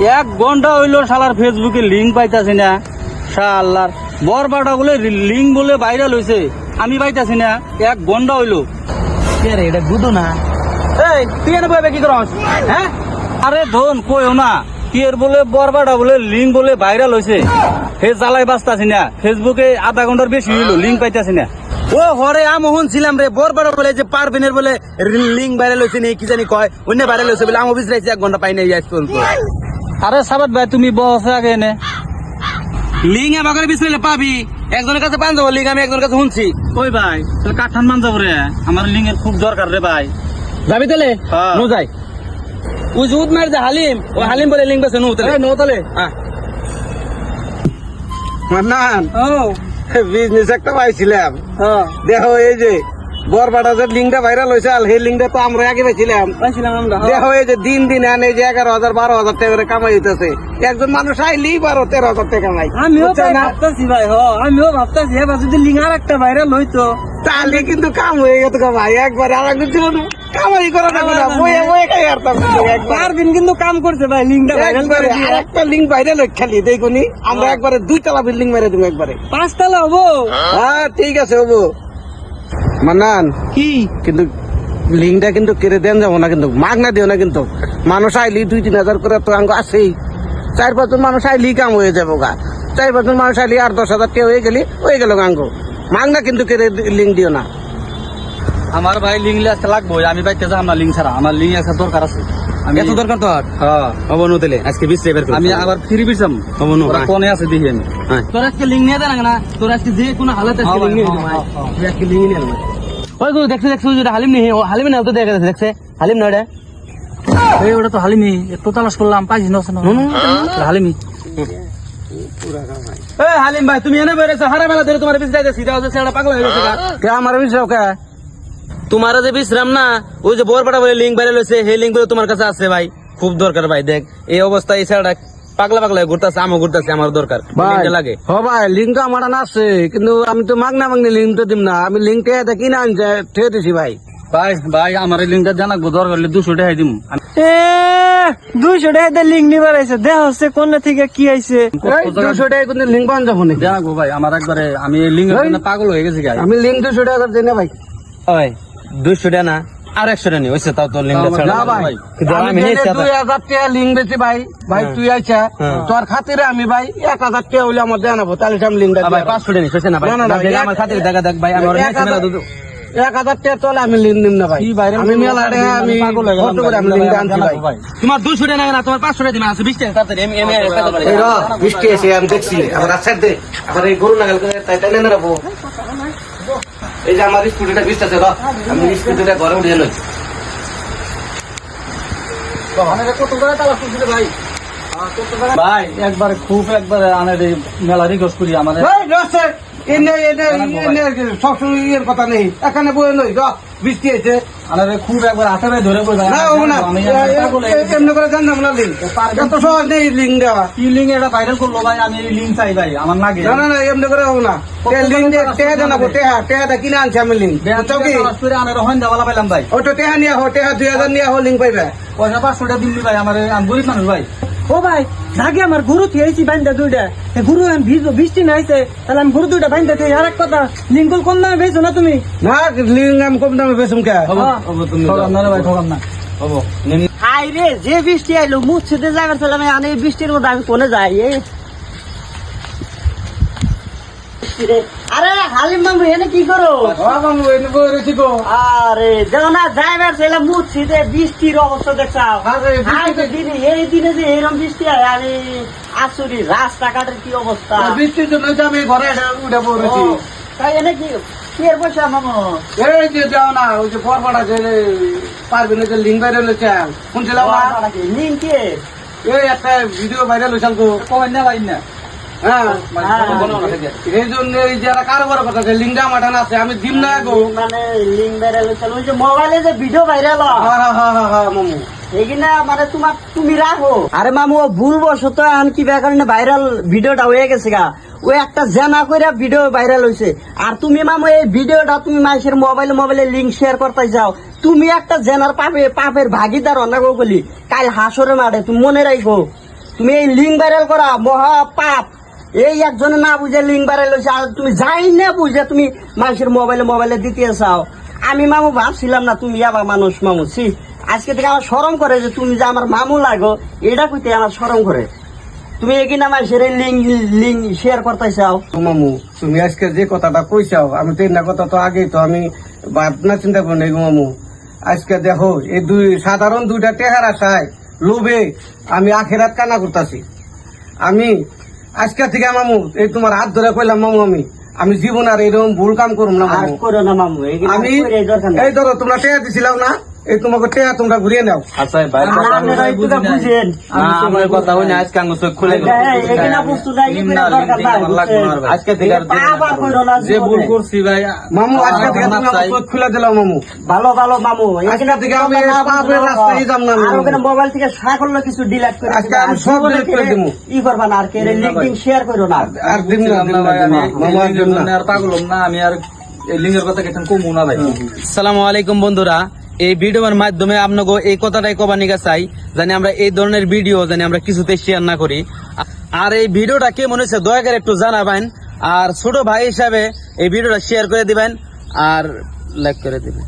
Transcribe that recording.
1 ঘন্টা হইলো শালার ফেসবুকে লিঙ্ক পাইতাছি না। শালার বরবাটা বলে লিঙ্ক বলে ভাইরাল হইছে, আমি পাইতাছি না। 1 ঘন্টা হইলো। কে রে এটা গুদু না? এই তুই এনে বইবে কি করস? হ্যাঁ আরে ধন কইও না, কি এর বলে বরবাটা বলে লিঙ্ক বলে ভাইরাল হইছে, হে জ্বালাই বাঁচতাছি না। ফেসবুকে আধা ঘন্টার বেশি হইলো, লিঙ্ক পাইতাছি না। ও হরে আমি শুনছিলাম রে বরবড় বলে যে পারবিনের বলে লিঙ্ক ভাইরাল হয়েছে নেই কি জানি কয় অন্য ভাইরাল হয়েছে বলে আমি বুঝতে 1 ঘন্টা পাই নাই যাই চলতো। আরে সাবাত ভাই তুমি বসে আগে এনে লিঙ্ক আমাকে বিছরাইলে পাবি, একজনের কাছে পান যাবো লিঙ্ক আমি একজনের কাছে শুনছি। ওই ভাই তাহলে কাঠান মান যাবো রে, আমার লিঙ্কের খুব দরকার রে ভাই। যাবি তাহলে? হ্যাঁ। নো যাই ওই জুত মার যে হালিম ও হালিম বলে লিঙ্ক আছে নো তাহলে। নো তাহলে মান্নান ও বিজনেস একটা পাইছিলাম, হ্যাঁ দেখো এই যে বরবাটা যে লিঙ্কটা ভাইরাল হয়েছে সেই লিঙ্কটা তো আমরা আগে পাইছিলাম। পাইছিলাম আমরা। দেখো এই যে দিন দিন আনে যে 11,000 12,000 টাকা করে কামাই হইতেছে, একজন মানুষ আইলেই 12-13,000 টাকা কামাই। আমিও বুঝছেন না? ভাবতেছি ভাই, আমিও ভাবতেছি এবার যদি লিঙ্ক আর একটা ভাইরাল হইতো তাহলে কিন্তু কাম হয়ে গেত গো ভাই, একবার আর একদিন জীবন কামাই করা যাবে না, বয়ে বয়ে খাই আর একবার পারবিন কিন্তু কাম করছে ভাই, লিঙ্কটা ভাইরাল করে দিয়ে। আর একটা লিঙ্ক ভাইরাল খালি দেখুনি আমরা একবারে 2 তলা বিল্ডিং মেরে দেবো একবারে। 5 তলা হবো। হ্যাঁ ঠিক আছে হবো। মান্নান কি কিন্তু লিঙ্কটা কিন্তু কেড়ে দেন যাবো না, কিন্তু মাগনা দিও না কিন্তু। মানুষ আইলি 2-3 হাজার করে তো আঙ্গ আছেই, 4-5 জন মানুষ আইলি কাম হয়ে যাবো গা। 4-5 জন মানুষ আইলি 8-10,000 টাকা হয়ে গেল গাঙ্গ। মাগনা কিন্তু কেড়ে লিঙ্ক দিও না। আমার ভাই লিঙ্ক আজকে লাগবো, আমি পাইতে যাম না লিঙ্ক ছাড়া, আমার লিঙ্ক একটা দরকার আছে। এত দরকার তো আর হ্যাঁ হবো নো তাহলে আজকে 20 টাকা বের করো। আমি আবার ফ্রি বিছাম হবো নো কোনে আছে দেখি আমি। হ্যাঁ তোর আজকে লিঙ্ক নিয়ে দেন না, তোর আজকে যে কোনো হালাতে হ্যাঁ ভাই, লিঙ্ক হ্যাঁ, নিয়ে হ্যাঁ, তুই আজকে লিঙ্ক নিয়ে আনো। ওই গো দেখছো দেখছো যেটা হালিম নেই, ও হালিম না তো দেখা যাচ্ছে, দেখছে হালিম না ওটা। এই ওটা তো হালিমি, এত তালাশ করলাম পাইছি না হালিমি। এই হালিম ভাই তুমি এনে বেরেছো হারা বেলা ধরে তোমার বিছরাই দে সিধা হচ্ছে সেটা পাগল হয়ে গেছে কে আমার বিছরাও কে তোমার যে বিশ্রাম না ওই যে বরবাটা বলে লিঙ্ক ভাইরাল হইছে সেই লিঙ্ক গুলো তোমার কাছে আছে ভাই, খুব দরকার ভাই। দেখ এই অবস্থায় এই ছেলেটা পাগলা পাগলা ঘুরতেছে, আমও ঘুরতেছে, আমার দরকার লিঙ্কটা লাগে। হ ভাই লিঙ্ক তো আমার না আছে, কিন্তু আমি তো মাগনা মাগনি লিঙ্ক তো দিম না, আমি লিঙ্কটা দেখি না আনছে ঠেয়ে দিছি ভাই। ভাই ভাই আমার এই লিঙ্কটা জানাবো, দরকার হলে 200 টাকা দিম। 200 টাকা লিঙ্ক নিবার আইছে, দেখ হচ্ছে কোন থেকে কি আইছে। 200 টাকা কিন্তু লিঙ্ক পান যাবো না জানাবো ভাই, আমার একবারে আমি এই লিঙ্কের জন্য পাগল হয়ে গেছি গাই। আমি লিঙ্ক 200 টাকা করে দিই না ভাই। ওই 200 টাকা না আর 100 টাকা নেই হইছে, তাও তো লিঙ্কটা ছাড়া না ভাই। আমি 2000 টাকা লিঙ্ক বেচি ভাই, ভাই তুই আইছা তোর খাতিরে আমি ভাই 1000 টাকা হইলে আমার জানাবো, তাহলে আমি লিঙ্কটা ভাই 500 টাকা নিছ না ভাই। আমার খাতিরে দেখা দেখ ভাই, আমার 1000 টাকা তোলে আমি লিঙ্ক নিম না ভাই। আমি মেলা আমি কত করে আমি লিঙ্কটা আনছি ভাই। তোমার 200 টাকা না, তোমার 500 টাকা দিমা আছে 20 টাকা তাড়াতাড়ি আমি আমি খাতে পারি। এই র 20 টাকা এসে আমি দেখছি আবার আচ্ছা দে আবার এই গরু নাগাল করে তাই তাই না রাখবো। এই যে আমার স্কুটিটা 20 আছে র, আমি স্কুটিটা ঘরে উঠিয়ে লই। ভাই একবার খুব একবার আনে মেলা রিকোয়েস্ট করি আমাদের। সবসময় ইয়ের কথা নেই, এখানে বই নই বৃষ্টি হয়েছে খুব একবার হাতে ধরে এমনি করে জানলাম না লিঙ্ক এত সহজ নেই লিঙ্ক দেওয়া। কি লিঙ্ক এটা ভাইরাল করলো ভাই, আমি এই লিঙ্ক চাই ভাই, আমার লাগে না না না এমনি করে হবো না, লিঙ্ক টেহা জানাবো, টেহাটা কিনে আনছি আমি লিঙ্ক দেওয়ালা পাইলাম ভাই। ওই তো টেহা নিয়ে হো, টেহা 2000 নিয়ে হো লিঙ্ক পাইবে। পয়সা 500 টাকা দিল্লি ভাই, আমার আমি গরিব মানুষ ভাই। ও ভাই জাগে আমার গরু থিয়েছি বান্ধা 2টা, গরু আমি ভিজবো, বৃষ্টি নাইছে, তাহলে আমি গরু 2টা বান্ধা থিয়ে। আর এক কথা লিঙ্কুল কম দামে বেচো না তুমি? না লিঙ্ক আমি কম দামে বেচুম কে ঠকাম না রে ভাই, ঠকাম না। হবো হাই রে যে বৃষ্টি আইলো মুছিতে যাবার ছিল, আমি আনে বৃষ্টির মধ্যে আমি কোনে যাই। আরে হালিম মামু এনে কি করো? আরে দেখো না ড্রাইভার ছেলে মুছিতে বৃষ্টির অবস্থা দেখছাও। দিনে এই দিনে যে এরকম বৃষ্টি হয়, আমি আসুরি রাস্তাঘাটের কি অবস্থা। বৃষ্টির জন্য আমি ঘরে উঠে পড়েছি। তাই এনে কি কি এর পয়সা মামু? এই যে যাও না ওই যে পরপড়া যে পারবে না যে লিঙ্ক ভাইরাল হয়েছে শুনছিলাম না, লিঙ্কে এই একটা ভিডিও ভাইরাল হয়েছে তো কমেন না ভাই না। হ্যাঁ এই জন্য এই যারা কারোবার কথা আছে লিঙ্কটা আমার টানা আছে আমি দিম না গো। মানে লিঙ্ক ভাইরাল হয়েছে ওই যে মোবাইলে যে ভিডিও ভাইরাল হয় মামু এগুলা মানে তোমার তুমি রাখো। আরে মামু ও ভুলবশত এখন কি কারণে ভাইরাল ভিডিওটা হয়ে গেছে গা, ওই একটা জানা করে ভিডিও ভাইরাল হয়েছে। আর তুমি মামু এই ভিডিওটা তুমি মানুষের মোবাইলে লিঙ্ক শেয়ার করতে যাও, তুমি একটা জেনার পাপের ভাগিদার অন্য বলি কাল হাসরে মাঠে, তুমি মনে রাখো। তুমি এই লিঙ্ক ভাইরাল করা মহা পাপ। এই একজনে না বুঝে লিঙ্ক ভাইরাল হয়েছে, আর তুমি যাই না বুঝে তুমি মানুষের মোবাইলে দিতে চাও। আমি মামু ভাবছিলাম না তুমি আবার মানুষ মামু। ছি, আজকে থেকে আমার শরম করে যে তুমি যে আমার মামু লাগো, এটা কইতে আমার শরম করে। তুমি এগিয়ে মানুষের লিঙ্ক শেয়ার করতে চাও। মামু তুমি আজকে যে কথাটা কইছাও, আমি তো এই না কথা তো আগেই তো আমি ভাবনা চিন্তা করি নাই গো মামু। আজকে দেখো এই সাধারণ দুইটা টেহার আশায় লোভে আমি আখেরাত কানা করতেছি। আমি আজকে থেকে মামু এই তোমার হাত ধরে কইলাম মামু, আমি জীবন আর এরকম ভুল কাম করুম না আর মামু। করো না মামু, এগুলো আমি করে এই দরকার নাই। এই ধরো তোমরা টেহা দিছিলাম না, এই তোমাকে টেহা তোমরা ঘুরিয়ে নাও। আচ্ছা ভাই, আপনারা একটু বুঝেন। আমার কথা হই না, আজকে আঙ্গুল চোখ খুলে গেল। এগুলো বুঝতে নাই, এগুলো দরকার নাই। আজকে থেকে আর আবার করো না যে ভুল জীবনে। করছি ভাই, মামু আজকে থেকে তুমি আমার চোখ খুলে দিলাম মামু। ভালো ভালো মামু, আজকে থেকে আমি পাপের রাস্তায় যাব না আর মামু। ওখানে মোবাইল থেকে সাকল্য কিছু ডিলিট করে আজকে আমি সব delete করে দিবো। ই করবা না, আর কে লিঙ্ক শেয়ার করো না। আর দিন না দিন না দিন না। মামু আর দিন না। আর পাগল হলাম না আমি, আর এই লিঙ্গের কথা কেটে কমু না ভাই। আসসালামু আলাইকুম বন্ধুরা, এই ভিডিওর মাধ্যমে আপনাকে এই কথাটাই কবা নিকা চাই, জানি আমরা এই ধরনের ভিডিও জানি আমরা কিছুতে শেয়ার না করি। আর এই ভিডিওটা কেমন হয়েছে দয়া করে একটু জানাবেন, আর ছোট ভাই হিসাবে এই ভিডিওটা শেয়ার করে দিবেন আর লাইক করে দিবেন।